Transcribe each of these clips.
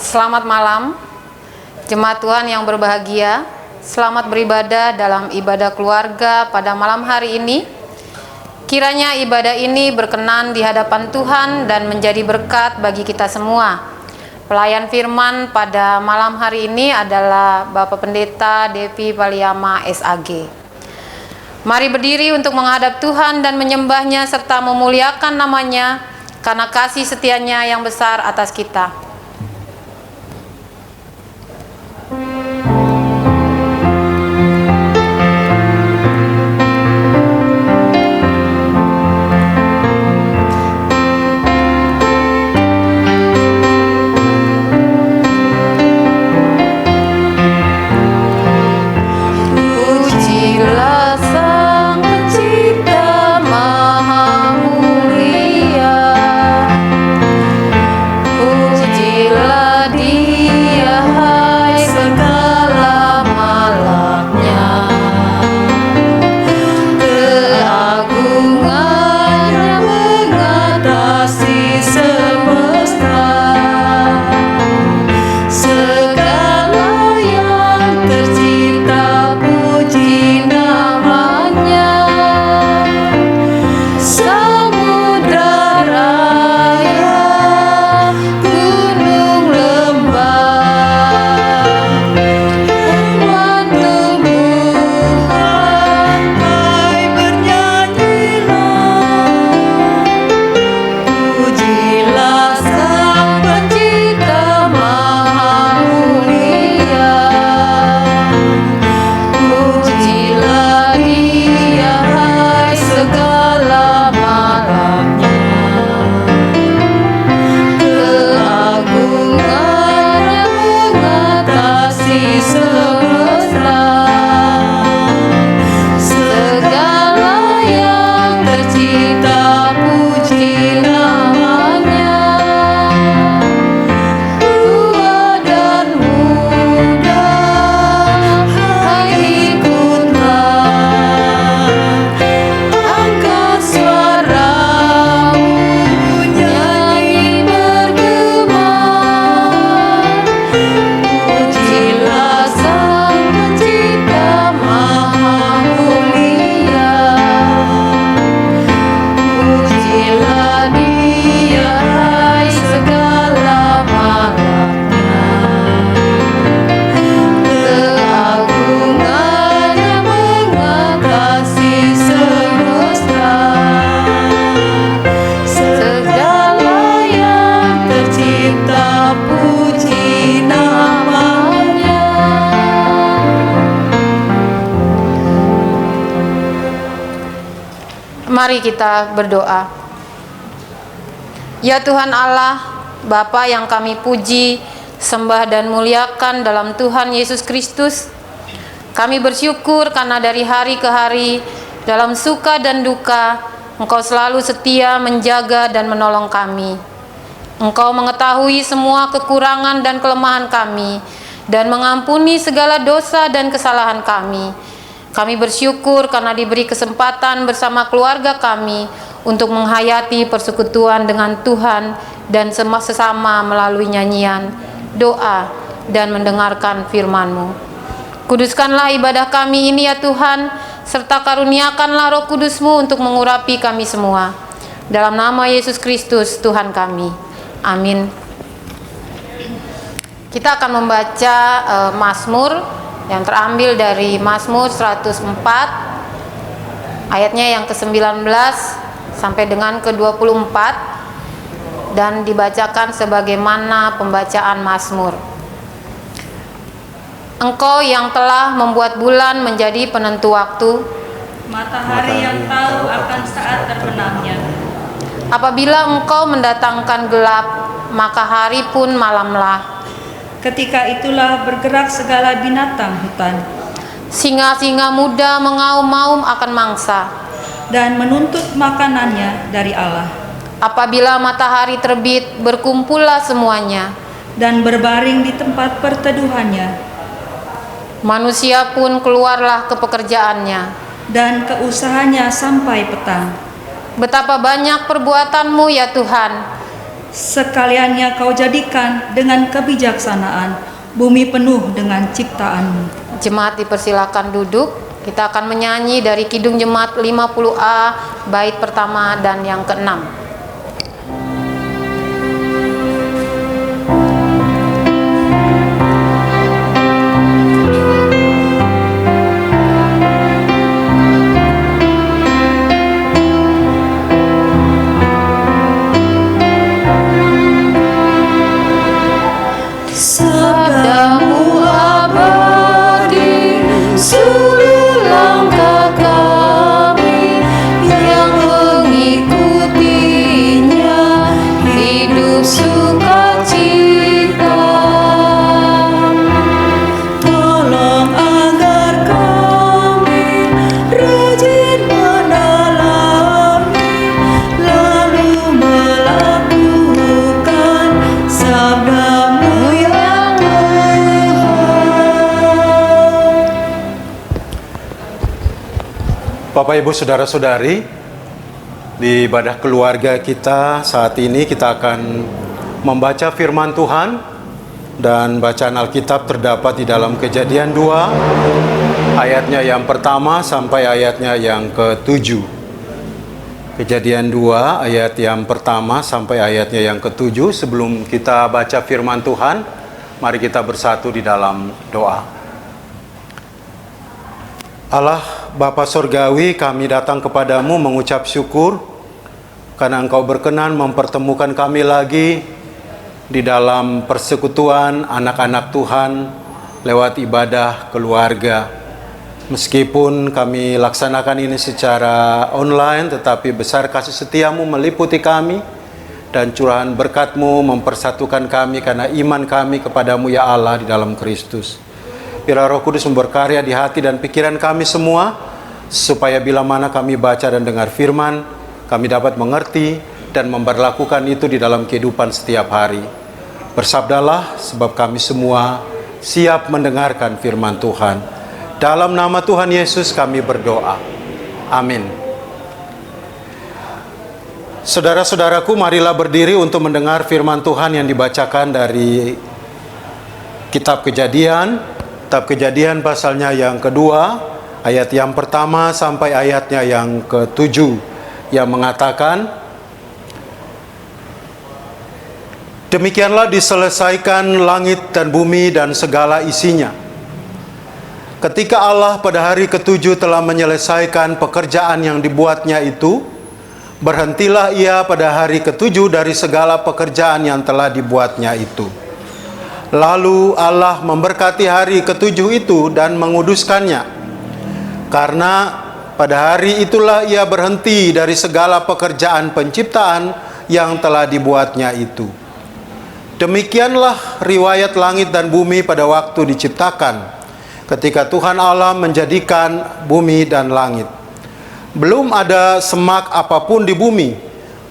Selamat malam, jemaat Tuhan yang berbahagia. Selamat beribadah dalam ibadah keluarga pada malam hari ini. Kiranya ibadah ini berkenan di hadapan Tuhan dan menjadi berkat bagi kita semua. Pelayan firman pada malam hari ini adalah Bapak Pendeta Devi Paliama SAG. Mari berdiri untuk menghadap Tuhan dan menyembahnya serta memuliakan namanya karena kasih setianya yang besar atas kita. Mari kita berdoa. Ya Tuhan Allah, Bapa yang kami puji, sembah dan muliakan dalam Tuhan Yesus Kristus, kami bersyukur karena dari hari ke hari, dalam suka dan duka, Engkau selalu setia menjaga dan menolong kami. Engkau mengetahui semua kekurangan dan kelemahan kami, dan mengampuni segala dosa dan kesalahan kami. Kami bersyukur karena diberi kesempatan bersama keluarga kami untuk menghayati persekutuan dengan Tuhan dan sesama melalui nyanyian, doa, dan mendengarkan firman-Mu. Kuduskanlah ibadah kami ini ya Tuhan, serta karuniakanlah Roh Kudus-Mu untuk mengurapi kami semua. Dalam nama Yesus Kristus Tuhan kami. Amin. Kita akan membaca Mazmur yang terambil dari Mazmur 104 ayatnya yang ke-19 sampai dengan ke-24 dan dibacakan sebagaimana pembacaan Mazmur. Engkau yang telah membuat bulan menjadi penentu waktu, matahari yang tahu akan saat terbenamnya. Apabila Engkau mendatangkan gelap, maka hari pun malamlah. Ketika itulah bergerak segala binatang hutan. Singa-singa muda mengaum-ngaum akan mangsa dan menuntut makanannya dari Allah. Apabila matahari terbit, berkumpullah semuanya dan berbaring di tempat perteduhannya. Manusia pun keluarlah ke pekerjaannya dan ke usahanya sampai petang. Betapa banyak perbuatanmu ya Tuhan, sekaliannya kau jadikan dengan kebijaksanaan bumi penuh dengan ciptaanmu. Jemaat dipersilakan duduk. Kita akan menyanyi dari Kidung Jemaat 50A, bait pertama dan yang ke-6. Sabdamu abadi, seluruh langkah kami yang mengikutinya hidup sukacita. Tolong agar kami rajin mendalami, lalu melakukan sabdamu yang Bapak, Ibu, Saudara-saudari, di ibadah keluarga kita saat ini kita akan membaca firman Tuhan, dan bacaan Alkitab terdapat di dalam Kejadian 2 ayatnya yang pertama sampai ayatnya yang ke-7. Kejadian 2 ayat yang pertama sampai ayatnya yang ke-7. Sebelum kita baca firman Tuhan, mari kita bersatu di dalam doa. Allah Bapa Surgawi, kami datang kepadamu mengucap syukur karena Engkau berkenan mempertemukan kami lagi di dalam persekutuan anak-anak Tuhan lewat ibadah keluarga. Meskipun kami laksanakan ini secara online, tetapi besar kasih setiamu meliputi kami, dan curahan berkat-Mu mempersatukan kami karena iman kami kepadamu ya Allah di dalam Kristus. Biarlah Roh Kudus berkarya di hati dan pikiran kami semua, supaya bila mana kami baca dan dengar firman, kami dapat mengerti dan memperlakukan itu di dalam kehidupan setiap hari. Bersabdalah, sebab kami semua siap mendengarkan firman Tuhan. Dalam nama Tuhan Yesus kami berdoa. Amin. Saudara-saudaraku, marilah berdiri untuk mendengar firman Tuhan yang dibacakan dari Kitab Kejadian. Kitab Kejadian pasalnya yang kedua, ayat yang pertama sampai ayatnya yang ke-7, yang mengatakan, demikianlah diselesaikan langit dan bumi dan segala isinya. Ketika Allah pada hari ke-7 telah menyelesaikan pekerjaan yang dibuatnya itu, berhentilah ia pada hari ke-7 dari segala pekerjaan yang telah dibuatnya itu. Lalu Allah memberkati hari ke-7 itu dan menguduskannya, karena pada hari itulah ia berhenti dari segala pekerjaan penciptaan yang telah dibuatnya itu. Demikianlah riwayat langit dan bumi pada waktu diciptakan, ketika Tuhan Allah menjadikan bumi dan langit. Belum ada semak apapun di bumi,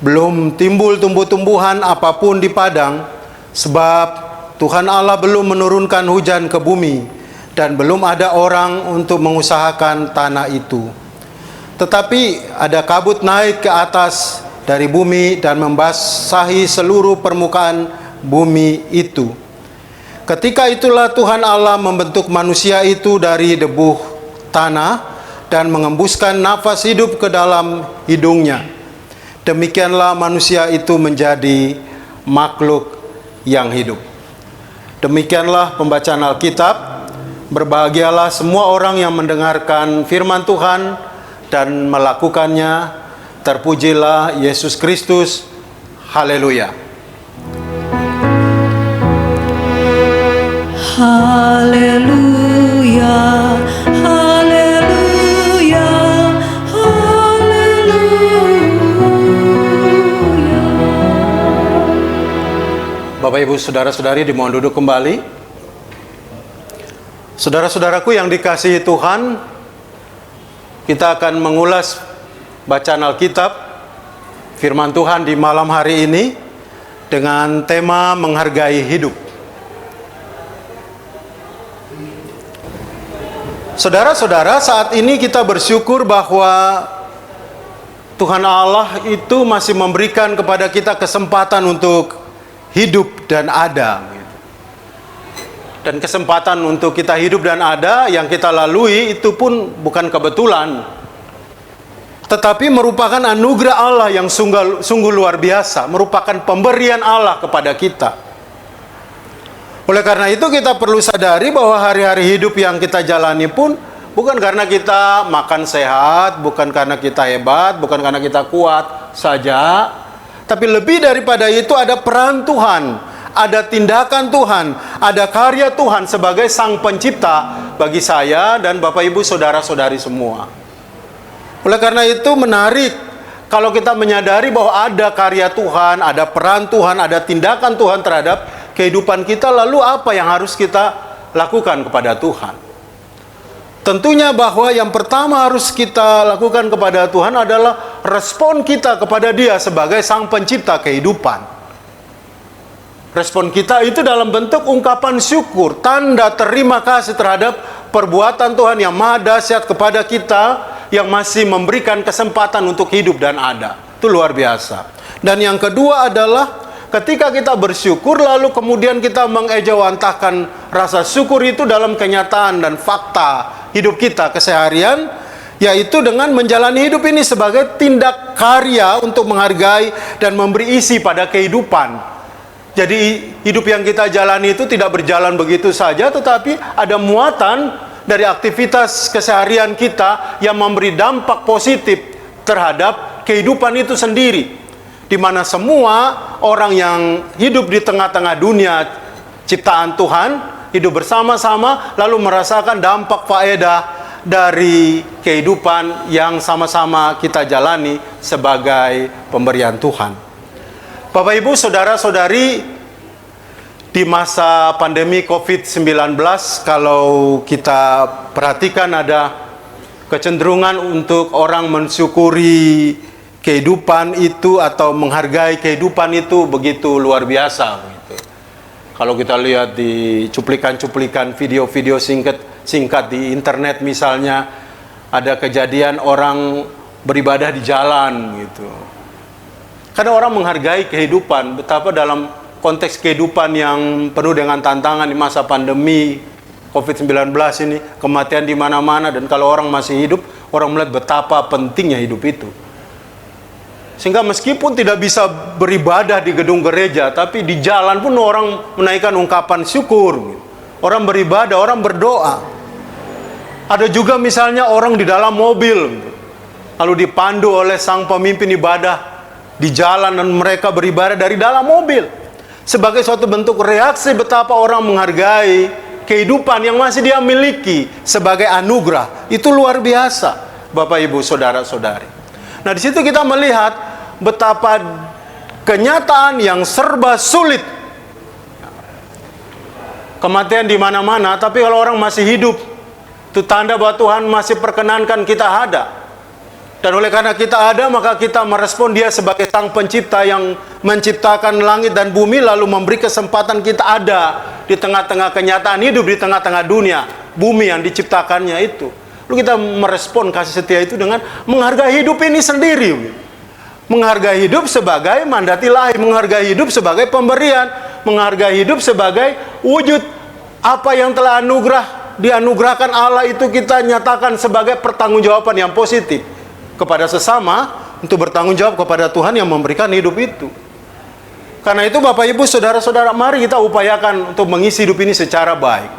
belum timbul tumbuh-tumbuhan apapun di padang, sebab Tuhan Allah belum menurunkan hujan ke bumi, dan belum ada orang untuk mengusahakan tanah itu. Tetapi ada kabut naik ke atas dari bumi dan membasahi seluruh permukaan bumi itu. Ketika itulah Tuhan Allah membentuk manusia itu dari debu tanah dan mengembuskan nafas hidup ke dalam hidungnya. Demikianlah manusia itu menjadi makhluk yang hidup. Demikianlah pembacaan Alkitab. Berbahagialah semua orang yang mendengarkan firman Tuhan dan melakukannya. Terpujilah Yesus Kristus. Haleluya. Haleluya, haleluya, haleluya. Bapak, Ibu, Saudara-saudari dimohon duduk kembali. Saudara-saudaraku yang dikasihi Tuhan, kita akan mengulas bacaan Alkitab, firman Tuhan di malam hari ini dengan tema menghargai hidup. Saudara-saudara, saat ini kita bersyukur bahwa Tuhan Allah itu masih memberikan kepada kita kesempatan untuk hidup dan ada. Dan kesempatan untuk kita hidup dan ada yang kita lalui itu pun bukan kebetulan, tetapi merupakan anugerah Allah yang sungguh luar biasa, merupakan pemberian Allah kepada kita. Oleh karena itu kita perlu sadari bahwa hari-hari hidup yang kita jalani pun bukan karena kita makan sehat, bukan karena kita hebat, bukan karena kita kuat saja, tapi lebih daripada itu ada peran Tuhan, ada tindakan Tuhan, ada karya Tuhan sebagai Sang Pencipta bagi saya dan Bapak Ibu saudara-saudari semua. Oleh karena itu menarik kalau kita menyadari bahwa ada karya Tuhan, ada peran Tuhan, ada tindakan Tuhan terhadap kehidupan kita, lalu apa yang harus kita lakukan kepada Tuhan? Tentunya bahwa yang pertama harus kita lakukan kepada Tuhan adalah respon kita kepada Dia sebagai Sang Pencipta kehidupan. Respon kita itu dalam bentuk ungkapan syukur, tanda terima kasih terhadap perbuatan Tuhan yang maha dahsyat kepada kita, yang masih memberikan kesempatan untuk hidup dan ada. Itu luar biasa. Dan yang kedua adalah ketika kita bersyukur lalu kemudian kita mengejawantahkan rasa syukur itu dalam kenyataan dan fakta hidup kita keseharian, yaitu dengan menjalani hidup ini sebagai tindak karya untuk menghargai dan memberi isi pada kehidupan. Jadi hidup yang kita jalani itu tidak berjalan begitu saja, tetapi ada muatan dari aktivitas keseharian kita yang memberi dampak positif terhadap kehidupan itu sendiri, di mana semua orang yang hidup di tengah-tengah dunia ciptaan Tuhan hidup bersama-sama lalu merasakan dampak faedah dari kehidupan yang sama-sama kita jalani sebagai pemberian Tuhan. Bapak Ibu saudara-saudari, di masa pandemi COVID-19, kalau kita perhatikan ada kecenderungan untuk orang mensyukuri kehidupan itu atau menghargai kehidupan itu begitu luar biasa. Gitu. Kalau kita lihat di cuplikan-cuplikan video-video singkat di internet misalnya, ada kejadian orang beribadah di jalan gitu. Karena orang menghargai kehidupan, betapa dalam konteks kehidupan yang penuh dengan tantangan di masa pandemi COVID-19 ini, kematian di mana-mana, dan kalau orang masih hidup, orang melihat betapa pentingnya hidup itu. Sehingga meskipun tidak bisa beribadah di gedung gereja, tapi di jalan pun orang menaikkan ungkapan syukur. Orang beribadah, orang berdoa. Ada juga misalnya orang di dalam mobil, lalu dipandu oleh sang pemimpin ibadah di jalan dan mereka beribadah dari dalam mobil. Sebagai suatu bentuk reaksi betapa orang menghargai kehidupan yang masih dia miliki sebagai anugerah. Itu luar biasa, Bapak Ibu saudara-saudari. Nah, di situ kita melihat betapa kenyataan yang serba sulit. Kematian di mana-mana, tapi kalau orang masih hidup, itu tanda bahwa Tuhan masih perkenankan kita ada. Dan oleh karena kita ada, maka kita merespon Dia sebagai Sang Pencipta yang menciptakan langit dan bumi, lalu memberi kesempatan kita ada di tengah-tengah kenyataan hidup, di tengah-tengah dunia, bumi yang diciptakannya itu. Lalu kita merespon kasih setia itu dengan menghargai hidup ini sendiri. Menghargai hidup sebagai mandat ilahi, menghargai hidup sebagai pemberian, menghargai hidup sebagai wujud apa yang telah dianugerahkan Allah itu kita nyatakan sebagai pertanggungjawaban yang positif kepada sesama, untuk bertanggung jawab kepada Tuhan yang memberikan hidup itu. Karena itu Bapak Ibu saudara-saudara, mari kita upayakan untuk mengisi hidup ini secara baik.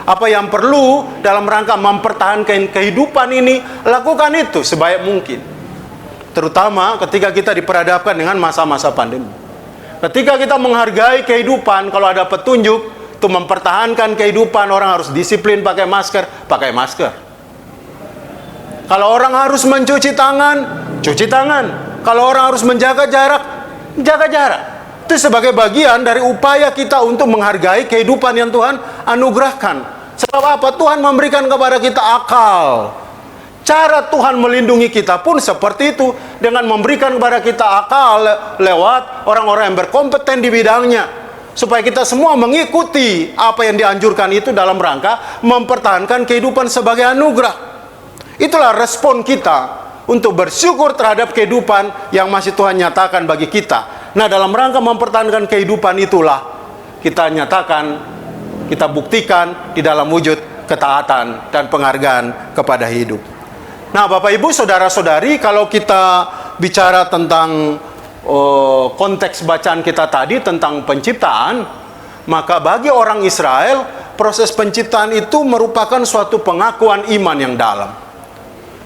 Apa yang perlu dalam rangka mempertahankan kehidupan ini, lakukan itu sebaik mungkin. Terutama ketika kita diperhadapkan dengan masa-masa pandemi. Ketika kita menghargai kehidupan, kalau ada petunjuk untuk mempertahankan kehidupan, orang harus disiplin pakai masker, pakai masker. Kalau orang harus mencuci tangan, cuci tangan. Kalau orang harus menjaga jarak, jaga jarak. Itu sebagai bagian dari upaya kita untuk menghargai kehidupan yang Tuhan anugerahkan. Sebab apa? Tuhan memberikan kepada kita akal. Cara Tuhan melindungi kita pun seperti itu, dengan memberikan kepada kita akal lewat orang-orang yang berkompeten di bidangnya, supaya kita semua mengikuti apa yang dianjurkan itu dalam rangka mempertahankan kehidupan sebagai anugerah. Itulah respon kita untuk bersyukur terhadap kehidupan yang masih Tuhan nyatakan bagi kita. Nah, dalam rangka mempertahankan kehidupan itulah kita nyatakan, kita buktikan di dalam wujud ketaatan dan penghargaan kepada hidup. Nah, Bapak Ibu, saudara-saudari, kalau kita bicara tentang konteks bacaan kita tadi tentang penciptaan, maka bagi orang Israel, proses penciptaan itu merupakan suatu pengakuan iman yang dalam.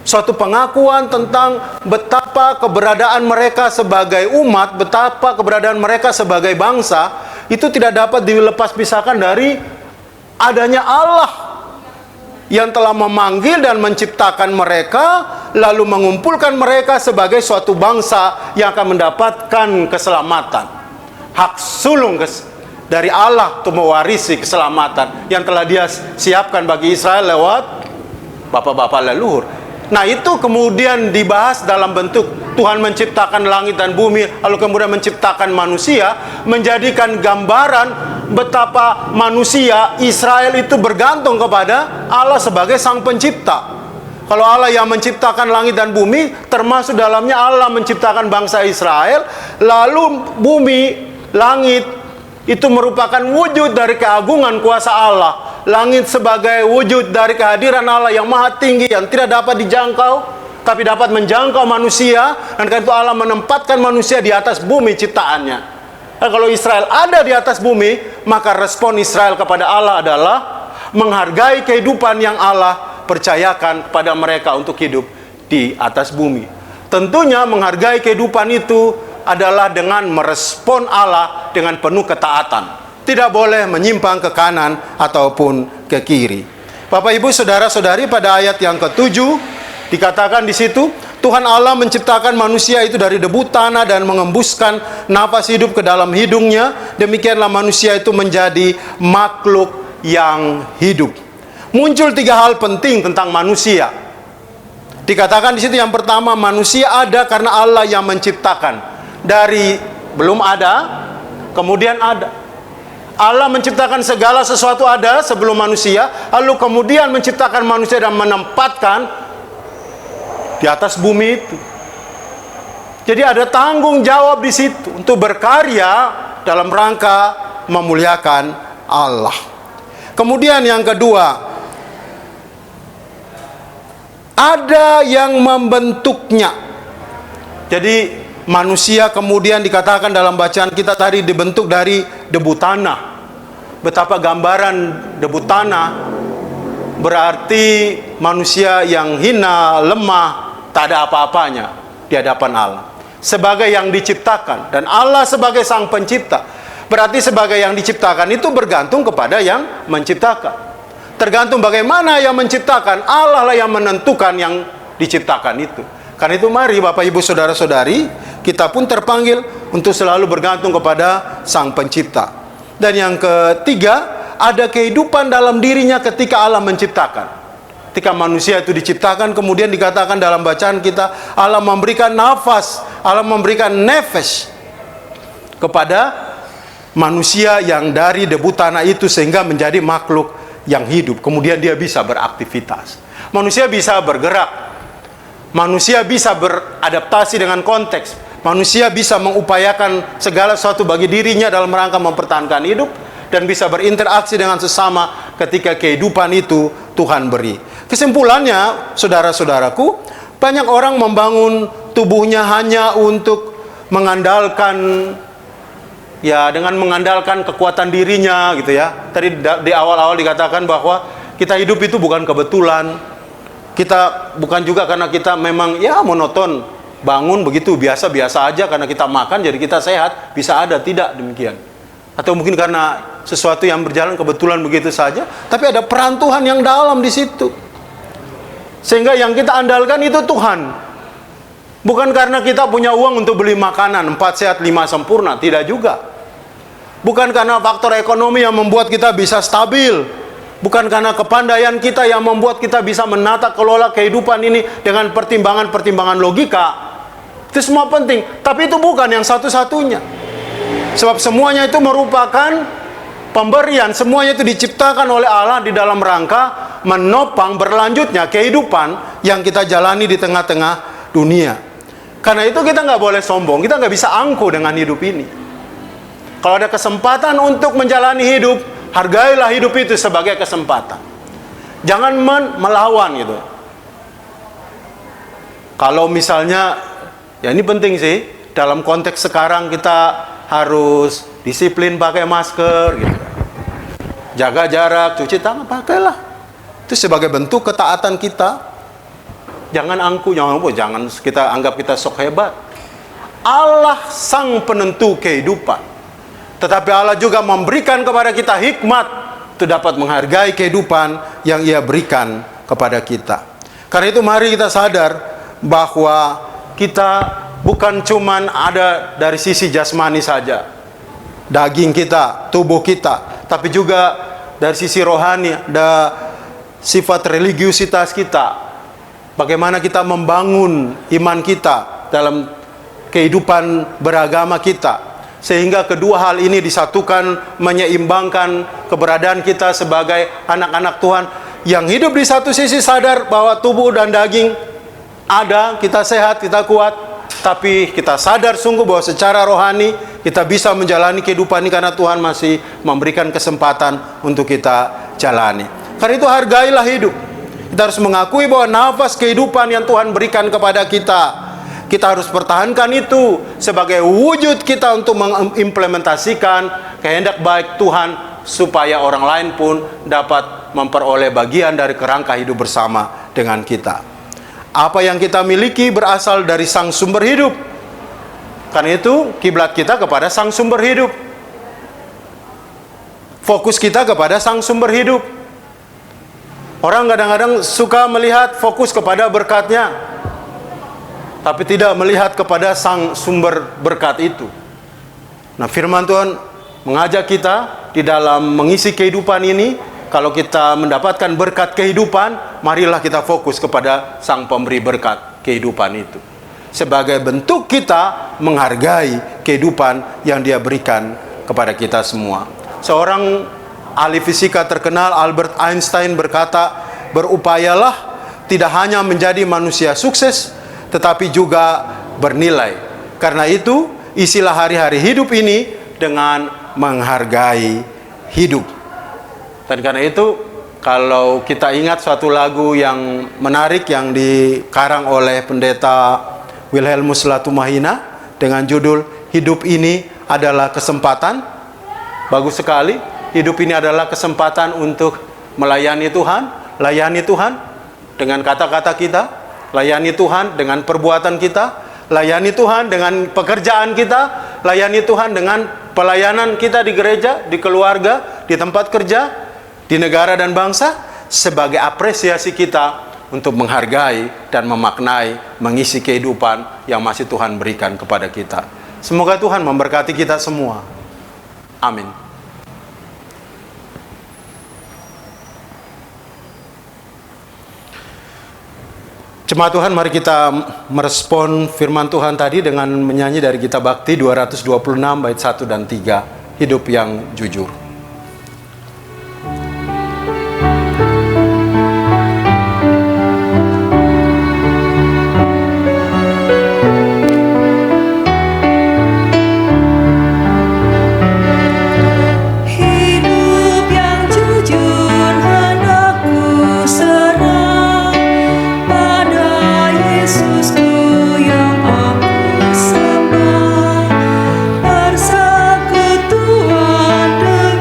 Suatu pengakuan tentang betapa keberadaan mereka sebagai umat, betapa keberadaan mereka sebagai bangsa, itu tidak dapat dilepas pisahkan dari adanya Allah yang telah memanggil dan menciptakan mereka, lalu mengumpulkan mereka sebagai suatu bangsa yang akan mendapatkan keselamatan. Hak sulung dari Allah untuk mewarisi keselamatan yang telah Dia siapkan bagi Israel lewat bapak-bapak leluhur. Nah, itu kemudian dibahas dalam bentuk Tuhan menciptakan langit dan bumi, lalu kemudian menciptakan manusia, menjadikan gambaran betapa manusia Israel itu bergantung kepada Allah sebagai sang pencipta. Kalau Allah yang menciptakan langit dan bumi, termasuk dalamnya Allah menciptakan bangsa Israel, lalu bumi, langit itu merupakan wujud dari keagungan kuasa Allah. Langit sebagai wujud dari kehadiran Allah yang maha tinggi, yang tidak dapat dijangkau, tapi dapat menjangkau manusia. Dan karena itu Allah menempatkan manusia di atas bumi ciptaannya. Dan kalau Israel ada di atas bumi, maka respon Israel kepada Allah adalah menghargai kehidupan yang Allah percayakan kepada mereka untuk hidup di atas bumi. Tentunya menghargai kehidupan itu adalah dengan merespon Allah dengan penuh ketaatan. Tidak boleh menyimpang ke kanan ataupun ke kiri. Bapak Ibu saudara-saudari, pada ayat yang ke-7 dikatakan di situ, Tuhan Allah menciptakan manusia itu dari debu tanah dan mengembuskan nafas hidup ke dalam hidungnya. Demikianlah manusia itu menjadi makhluk yang hidup. Muncul 3 hal penting tentang manusia. Dikatakan di situ yang pertama, manusia ada karena Allah yang menciptakan. Dari belum ada, kemudian ada. Allah menciptakan segala sesuatu ada sebelum manusia, lalu kemudian menciptakan manusia dan menempatkan di atas bumi itu. Jadi ada tanggung jawab di situ untuk berkarya dalam rangka memuliakan Allah. Kemudian yang kedua, ada yang membentuknya. Jadi manusia kemudian dikatakan dalam bacaan kita tadi dibentuk dari debu tanah. Betapa gambaran debu tanah berarti manusia yang hina, lemah, tak ada apa-apanya di hadapan Allah. Sebagai yang diciptakan, dan Allah sebagai sang pencipta. Berarti sebagai yang diciptakan itu bergantung kepada yang menciptakan. Tergantung bagaimana yang menciptakan, Allah lah yang menentukan yang diciptakan itu. Karena itu mari Bapak Ibu saudara-saudari, kita pun terpanggil untuk selalu bergantung kepada sang pencipta. Dan yang ketiga, ada kehidupan dalam dirinya ketika Allah menciptakan. Ketika manusia itu diciptakan, kemudian dikatakan dalam bacaan kita, Allah memberikan nafas, Allah memberikan nefes kepada manusia yang dari debu tanah itu sehingga menjadi makhluk yang hidup. Kemudian dia bisa beraktivitas. Manusia bisa bergerak. Manusia bisa beradaptasi dengan konteks. Manusia bisa mengupayakan segala sesuatu bagi dirinya dalam rangka mempertahankan hidup dan bisa berinteraksi dengan sesama ketika kehidupan itu Tuhan beri. Kesimpulannya, saudara-saudaraku, banyak orang membangun tubuhnya hanya untuk mengandalkan, ya, dengan mengandalkan kekuatan dirinya gitu ya. Tadi di awal-awal dikatakan bahwa kita hidup itu bukan kebetulan. Kita bukan juga karena kita memang ya monoton, bangun begitu biasa-biasa aja karena kita makan jadi kita sehat, bisa ada, tidak demikian. Atau mungkin karena sesuatu yang berjalan kebetulan begitu saja, tapi ada peran Tuhan yang dalam di situ. Sehingga yang kita andalkan itu Tuhan. Bukan karena kita punya uang untuk beli makanan 4 sehat 5 sempurna, tidak juga. Bukan karena faktor ekonomi yang membuat kita bisa stabil. Bukan karena kepandaian kita yang membuat kita bisa menata kelola kehidupan ini dengan pertimbangan-pertimbangan logika. Itu semua penting, tapi itu bukan yang satu-satunya. Sebab semuanya itu merupakan pemberian, semuanya itu diciptakan oleh Allah di dalam rangka menopang berlanjutnya kehidupan yang kita jalani di tengah-tengah dunia. Karena itu kita nggak boleh sombong, kita nggak bisa angkuh dengan hidup ini. Kalau ada kesempatan untuk menjalani hidup, hargailah hidup itu sebagai kesempatan. Jangan melawan gitu. Kalau misalnya, ya ini penting sih, dalam konteks sekarang kita harus disiplin pakai masker gitu. Jaga jarak, cuci tangan, pakailah. Itu sebagai bentuk ketaatan kita. Jangan angkuh, jangan kita anggap kita sok hebat. Allah sang penentu kehidupan. Tetapi Allah juga memberikan kepada kita hikmat untuk dapat menghargai kehidupan yang Ia berikan kepada kita. Karena itu mari kita sadar bahwa kita bukan cuman ada dari sisi jasmani saja, daging kita, tubuh kita, tapi juga dari sisi rohani, ada sifat religiusitas kita. Bagaimana kita membangun iman kita dalam kehidupan beragama kita, sehingga kedua hal ini disatukan, menyeimbangkan keberadaan kita sebagai anak-anak Tuhan yang hidup di satu sisi sadar bahwa tubuh dan daging ada, kita sehat, kita kuat, tapi kita sadar sungguh bahwa secara rohani kita bisa menjalani kehidupan ini karena Tuhan masih memberikan kesempatan untuk kita jalani. Karena itu hargailah hidup. Kita harus mengakui bahwa nafas kehidupan yang Tuhan berikan kepada kita, kita harus pertahankan itu sebagai wujud kita untuk mengimplementasikan kehendak baik Tuhan, supaya orang lain pun dapat memperoleh bagian dari kerangka hidup bersama dengan kita. Apa yang kita miliki berasal dari Sang Sumber Hidup. Karena itu kiblat kita kepada Sang Sumber Hidup. Fokus kita kepada Sang Sumber Hidup. Orang kadang-kadang suka melihat fokus kepada berkatnya, tapi tidak melihat kepada Sang Sumber berkat itu. Nah, firman Tuhan mengajak kita di dalam mengisi kehidupan ini. Kalau kita mendapatkan berkat kehidupan, marilah kita fokus kepada Sang Pemberi berkat kehidupan itu. Sebagai bentuk kita menghargai kehidupan yang Dia berikan kepada kita semua. Seorang ahli fisika terkenal, Albert Einstein, berkata, berupayalah tidak hanya menjadi manusia sukses, tetapi juga bernilai. Karena itu, isilah hari-hari hidup ini dengan menghargai hidup. Dan karena itu, kalau kita ingat suatu lagu yang menarik yang dikarang oleh pendeta Wilhelmus Latumahina dengan judul Hidup Ini Adalah Kesempatan. Bagus sekali. Hidup ini adalah kesempatan untuk melayani Tuhan, layani Tuhan dengan kata-kata kita, layani Tuhan dengan perbuatan kita, layani Tuhan dengan pekerjaan kita, layani Tuhan dengan pelayanan kita di gereja, di keluarga, di tempat kerja, di negara dan bangsa, sebagai apresiasi kita untuk menghargai dan memaknai, mengisi kehidupan yang masih Tuhan berikan kepada kita. Semoga Tuhan memberkati kita semua. Amin. Jemaat Tuhan, mari kita merespon firman Tuhan tadi dengan menyanyi dari Kitab Bakti 226 bait 1 dan 3, Hidup yang Jujur. Persekutuan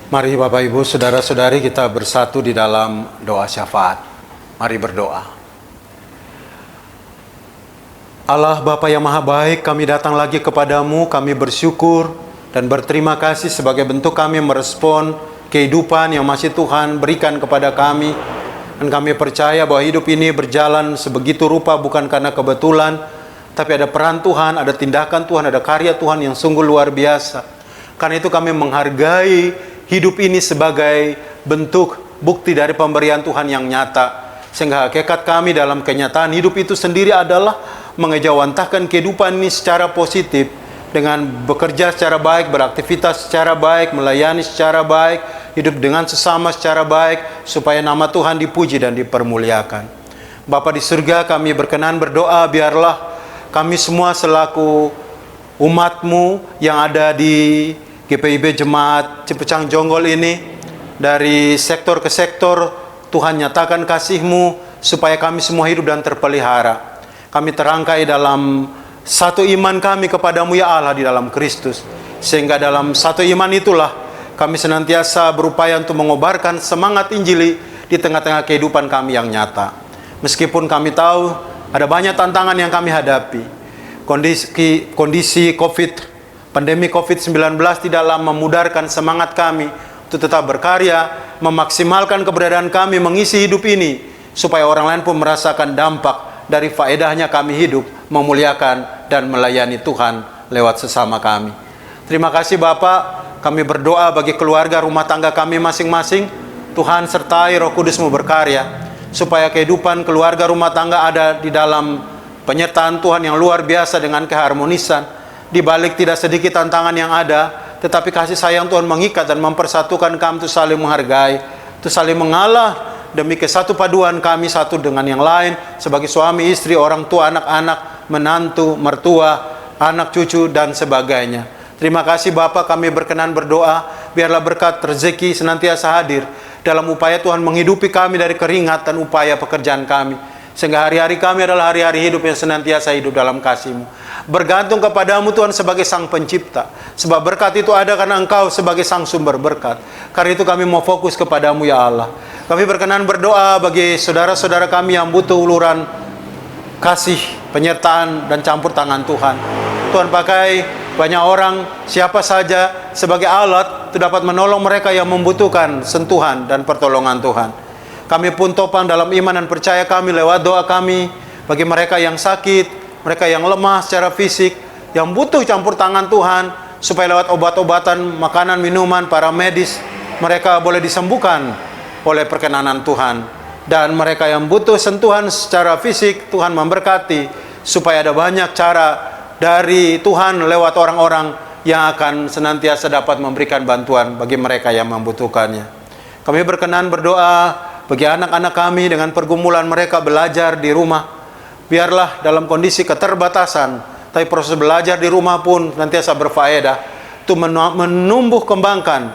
Mari Bapak Ibu, Saudara-saudari, kita bersatu di dalam doa syafaat. Mari berdoa. Allah Bapa yang Maha Baik, kami datang lagi kepadamu, kami bersyukur dan berterima kasih sebagai bentuk kami merespon kehidupan yang masih Tuhan berikan kepada kami. Dan kami percaya bahwa hidup ini berjalan sebegitu rupa bukan karena kebetulan, tapi ada peran Tuhan, ada tindakan Tuhan, ada karya Tuhan yang sungguh luar biasa. Karena itu kami menghargai hidup ini sebagai bentuk bukti dari pemberian Tuhan yang nyata. Sehingga hakikat kami dalam kenyataan hidup itu sendiri adalah mengejawantahkan kehidupan ini secara positif. Dengan bekerja secara baik, beraktivitas secara baik, melayani secara baik, hidup dengan sesama secara baik, supaya nama Tuhan dipuji dan dipermuliakan. Bapa di surga, kami berkenan berdoa, biarlah kami semua selaku umat-Mu yang ada di GPIB Jemaat Cipecang Jonggol ini, dari sektor ke sektor, Tuhan nyatakan kasih-Mu supaya kami semua hidup dan terpelihara. Kami terangkai dalam satu iman kami kepadamu ya Allah di dalam Kristus. Sehingga dalam satu iman itulah kami senantiasa berupaya untuk mengobarkan semangat Injili di tengah-tengah kehidupan kami yang nyata. Meskipun kami tahu ada banyak tantangan yang kami hadapi. Kondisi pandemi COVID-19 tidaklah memudarkan semangat kami untuk tetap berkarya, memaksimalkan keberadaan kami mengisi hidup ini, supaya orang lain pun merasakan dampak dari faedahnya kami hidup, memuliakan dan melayani Tuhan lewat sesama kami. Terima kasih Bapak, kami berdoa bagi keluarga rumah tangga kami masing-masing. Tuhan sertai Roh Kudus-Mu berkarya, supaya kehidupan keluarga rumah tangga ada di dalam penyertaan Tuhan yang luar biasa dengan keharmonisan. Di balik tidak sedikit tantangan yang ada, tetapi kasih sayang Tuhan mengikat dan mempersatukan kami untuk saling menghargai, untuk saling mengalah demi kesatu paduan kami satu dengan yang lain, sebagai suami, istri, orang tua, anak-anak, menantu, mertua, anak cucu, dan sebagainya. Terima kasih Bapak, kami berkenan berdoa, biarlah berkat rezeki senantiasa hadir dalam upaya Tuhan menghidupi kami dari keringat dan upaya pekerjaan kami. Sehingga hari-hari kami adalah hari-hari hidup yang senantiasa hidup dalam kasih-Mu. Bergantung kepadamu Tuhan sebagai Sang Pencipta. Sebab berkat itu ada karena Engkau sebagai Sang Sumber berkat. Karena itu kami mau fokus kepadamu ya Allah. Kami berkenan berdoa bagi saudara-saudara kami yang butuh uluran kasih, penyertaan, dan campur tangan Tuhan. Tuhan pakai banyak orang, siapa saja sebagai alat untuk dapat menolong mereka yang membutuhkan sentuhan dan pertolongan Tuhan. Kami pun topang dalam iman dan percaya kami lewat doa kami bagi mereka yang sakit, mereka yang lemah secara fisik, yang butuh campur tangan Tuhan, supaya lewat obat-obatan, makanan, minuman, para medis, mereka boleh disembuhkan oleh perkenanan Tuhan. Dan mereka yang butuh sentuhan secara fisik, Tuhan memberkati, supaya ada banyak cara dari Tuhan lewat orang-orang yang akan senantiasa dapat memberikan bantuan bagi mereka yang membutuhkannya. Kami berkenan berdoa bagi anak-anak kami dengan pergumulan mereka belajar di rumah. Biarlah dalam kondisi keterbatasan, tapi proses belajar di rumah pun nantiasa berfaedah untuk menumbuh kembangkan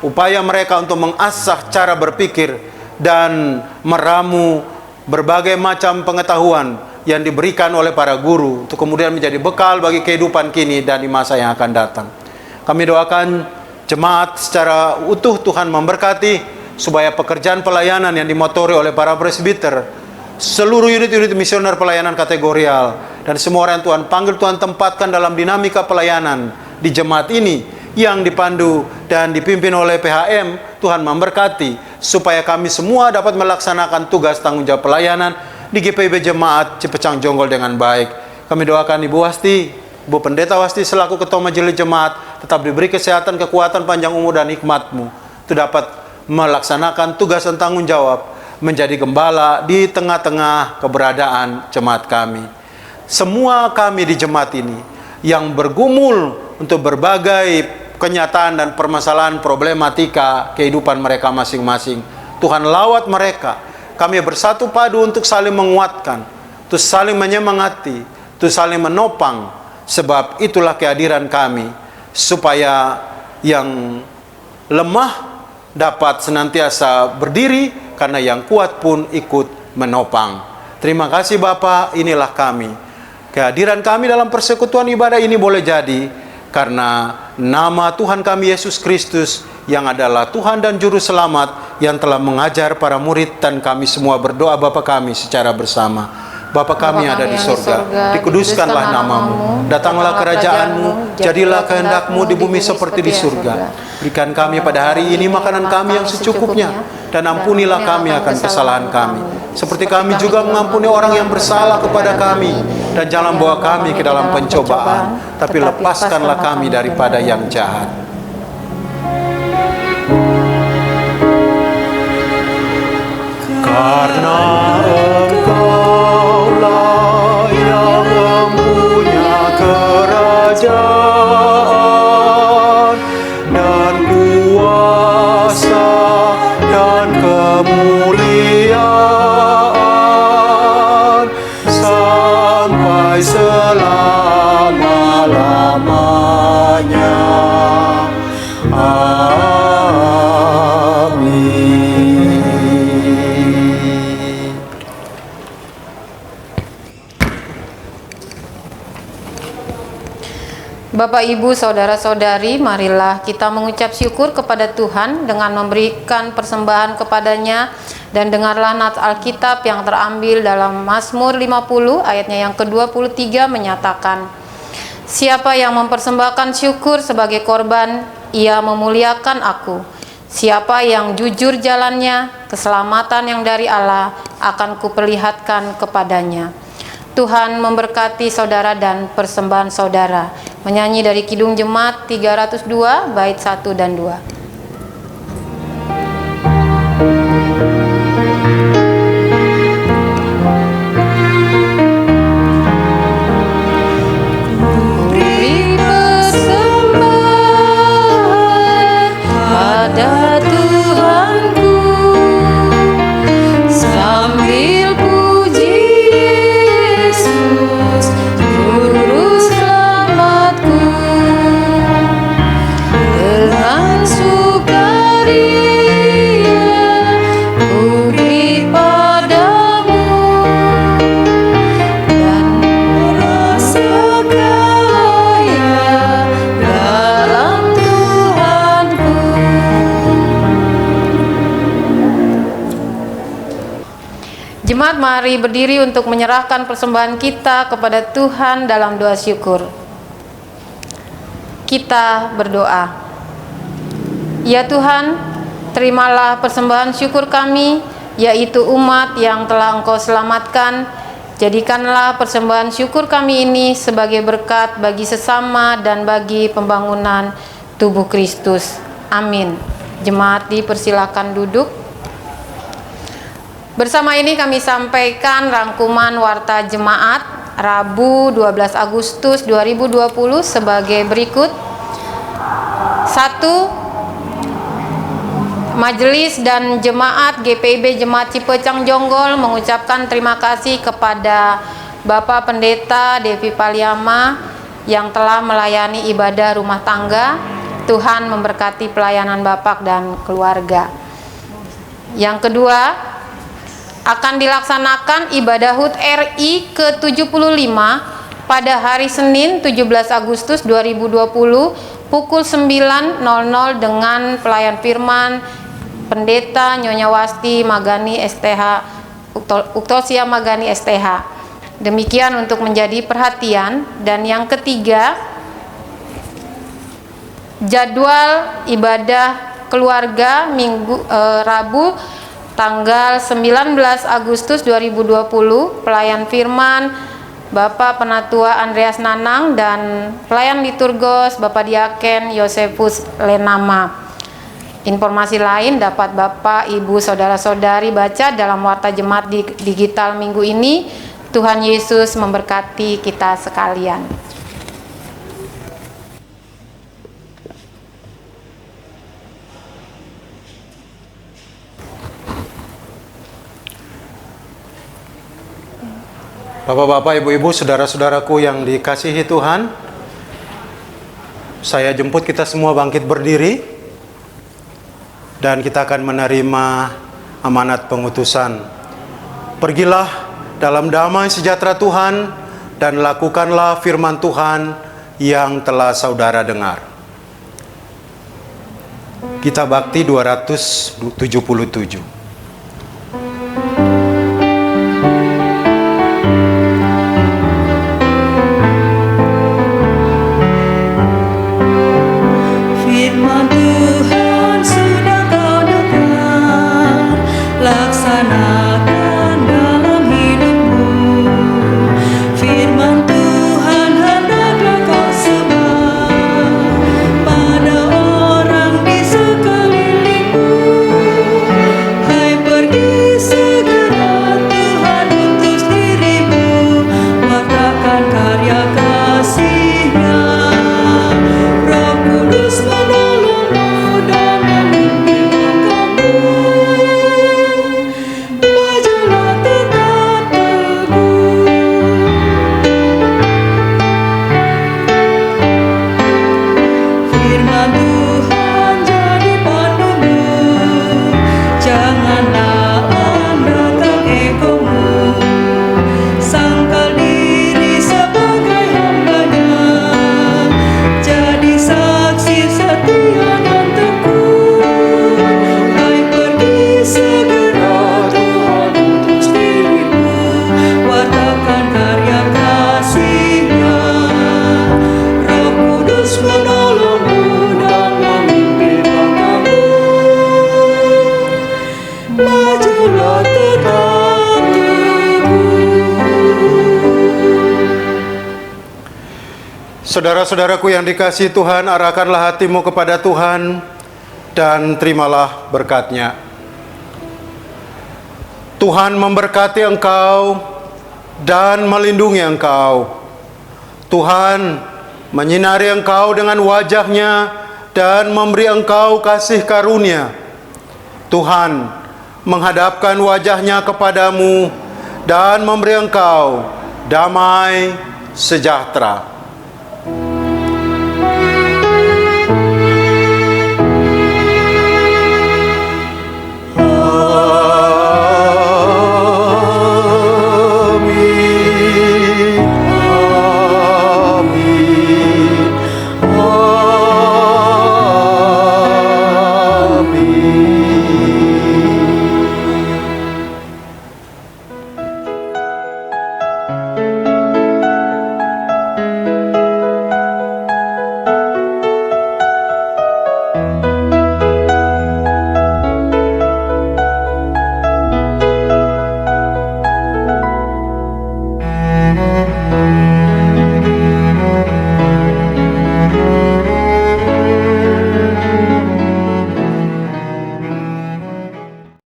upaya mereka untuk mengasah cara berpikir dan meramu berbagai macam pengetahuan yang diberikan oleh para guru untuk kemudian menjadi bekal bagi kehidupan kini dan di masa yang akan datang. Kami doakan jemaat secara utuh Tuhan memberkati, supaya pekerjaan pelayanan yang dimotori oleh para presbiter, seluruh unit-unit misioner pelayanan kategorial, dan semua orang yang Tuhan panggil, Tuhan tempatkan dalam dinamika pelayanan di jemaat ini yang dipandu dan dipimpin oleh PHM. Tuhan memberkati supaya kami semua dapat melaksanakan tugas tanggung jawab pelayanan di GPIB Jemaat Cipecang Jonggol dengan baik. Kami doakan Ibu Wasti, Ibu Pendeta Wasti selaku Ketua Majelis Jemaat tetap diberi kesehatan, kekuatan, panjang umur, dan hikmat-Mu untuk dapat melaksanakan tugas dan tanggung jawab menjadi gembala di tengah-tengah keberadaan jemaat kami. Semua kami di jemaat ini yang bergumul untuk berbagai kenyataan dan permasalahan problematika kehidupan mereka masing-masing, Tuhan lawat mereka. Kami bersatu padu untuk saling menguatkan, untuk saling menyemangati, untuk saling menopang. Sebab itulah kehadiran kami, supaya yang lemah dapat senantiasa berdiri, karena yang kuat pun ikut menopang. Terima kasih Bapa, inilah kami. Kehadiran kami dalam persekutuan ibadah ini boleh jadi karena nama Tuhan kami Yesus Kristus yang adalah Tuhan dan Juru Selamat yang telah mengajar para murid dan kami semua berdoa Bapa kami secara bersama. Bapa kami yang ada di sorga, dikuduskanlah namamu, datanglah kerajaanmu, jadilah kehendakmu di bumi seperti di surga. Berikan kami pada hari ini makanan kami yang secukupnya, dan ampunilah kami akan kesalahan kami, seperti kami juga mengampuni orang yang bersalah kepada kami. Dan jangan bawa kami ke dalam pencobaan, tapi lepaskanlah kami daripada yang jahat. Karena Engkaulah yang mempunyai kerajaan dan kuasa dan kemuliaan sampai selama-lamanya. Bapak, Ibu, Saudara-saudari, marilah kita mengucap syukur kepada Tuhan dengan memberikan persembahan kepadanya, dan dengarlah nats Alkitab yang terambil dalam Mazmur 50 ayatnya yang ke-23 menyatakan, "Siapa yang mempersembahkan syukur sebagai korban, ia memuliakan aku. Siapa yang jujur jalannya, keselamatan yang dari Allah akan kuperlihatkan kepadanya." Tuhan memberkati saudara dan persembahan saudara. Menyanyi dari Kidung Jemaat 302 bait 1 dan 2. Beri persembahan pada Tuhanku sambil puji Yesus Juru Selamatku, dengan sukaria ku beri padamu dan merasa kaya dalam Tuhanku. Jemaat, mari berdiri untuk menyerahkan persembahan kita kepada Tuhan dalam doa syukur. Kita berdoa. Ya Tuhan, terimalah persembahan syukur kami, yaitu umat yang telah Engkau selamatkan. Jadikanlah persembahan syukur kami ini sebagai berkat bagi sesama dan bagi pembangunan tubuh Kristus. Amin. Jemaat dipersilakan duduk. Bersama ini kami sampaikan rangkuman warta jemaat Rabu 12 Agustus 2020 sebagai berikut. 1. Majelis dan Jemaat GPIB Jemaat Cipecang Jonggol mengucapkan terima kasih kepada Bapak Pendeta Devi Paliama yang telah melayani ibadah rumah tangga. Tuhan memberkati pelayanan Bapak dan keluarga. Yang kedua, akan dilaksanakan ibadah HUT RI ke-75 pada hari Senin 17 Agustus 2020 pukul 9.00 dengan pelayan firman Pendeta Nyonya Wasti Magani STH, Uktosia Magani STH. Demikian untuk menjadi perhatian. Dan yang ketiga, jadwal ibadah keluarga Rabu tanggal 19 Agustus 2020, pelayan firman Bapak Penatua Andreas Nanang dan pelayan liturgos Bapak Diaken Yosefus Lenama. Informasi lain dapat Bapak, Ibu, Saudara-saudari baca dalam warta jemaat digital minggu ini. Tuhan Yesus memberkati kita sekalian. Bapak-bapak, ibu-ibu, saudara-saudaraku yang dikasihi Tuhan, saya jemput kita semua bangkit berdiri dan kita akan menerima amanat pengutusan. Pergilah dalam damai sejahtera Tuhan dan lakukanlah firman Tuhan yang telah saudara dengar. Kita Bakti 277. Firman Tuhan sudah kau dengar, laksanakan dalam hidupmu. Firman Tuhan hendaklah kau sebar pada orang di sekelilingmu. Hai, pergi segera Tuhan utus dirimu, wartakan karya kasih-Nya. Roh Kudus menolongmu dan memimpin kamu. Majulah tetap teguh. Firman Tuhan jadi pandumu, janganlah andalkan egomu. Sangkal diri sebagai hamba-Nya, jadi saksi setia dan tekun. Hai, pergi segera Tuhan utus dirimu, wartakan karya kasih-Nya. Roh Kudus menolongmu dan memimpin kamu. Majulah tetap teguh. Saudara-saudaraku yang dikasihi Tuhan, arahkanlah hatimu kepada Tuhan dan terimalah berkat-Nya. Tuhan memberkati engkau dan melindungi engkau. Tuhan menyinari engkau dengan wajah-Nya dan memberi engkau kasih karunia. Tuhan menghadapkan wajah-Nya kepadamu dan memberi engkau damai sejahtera.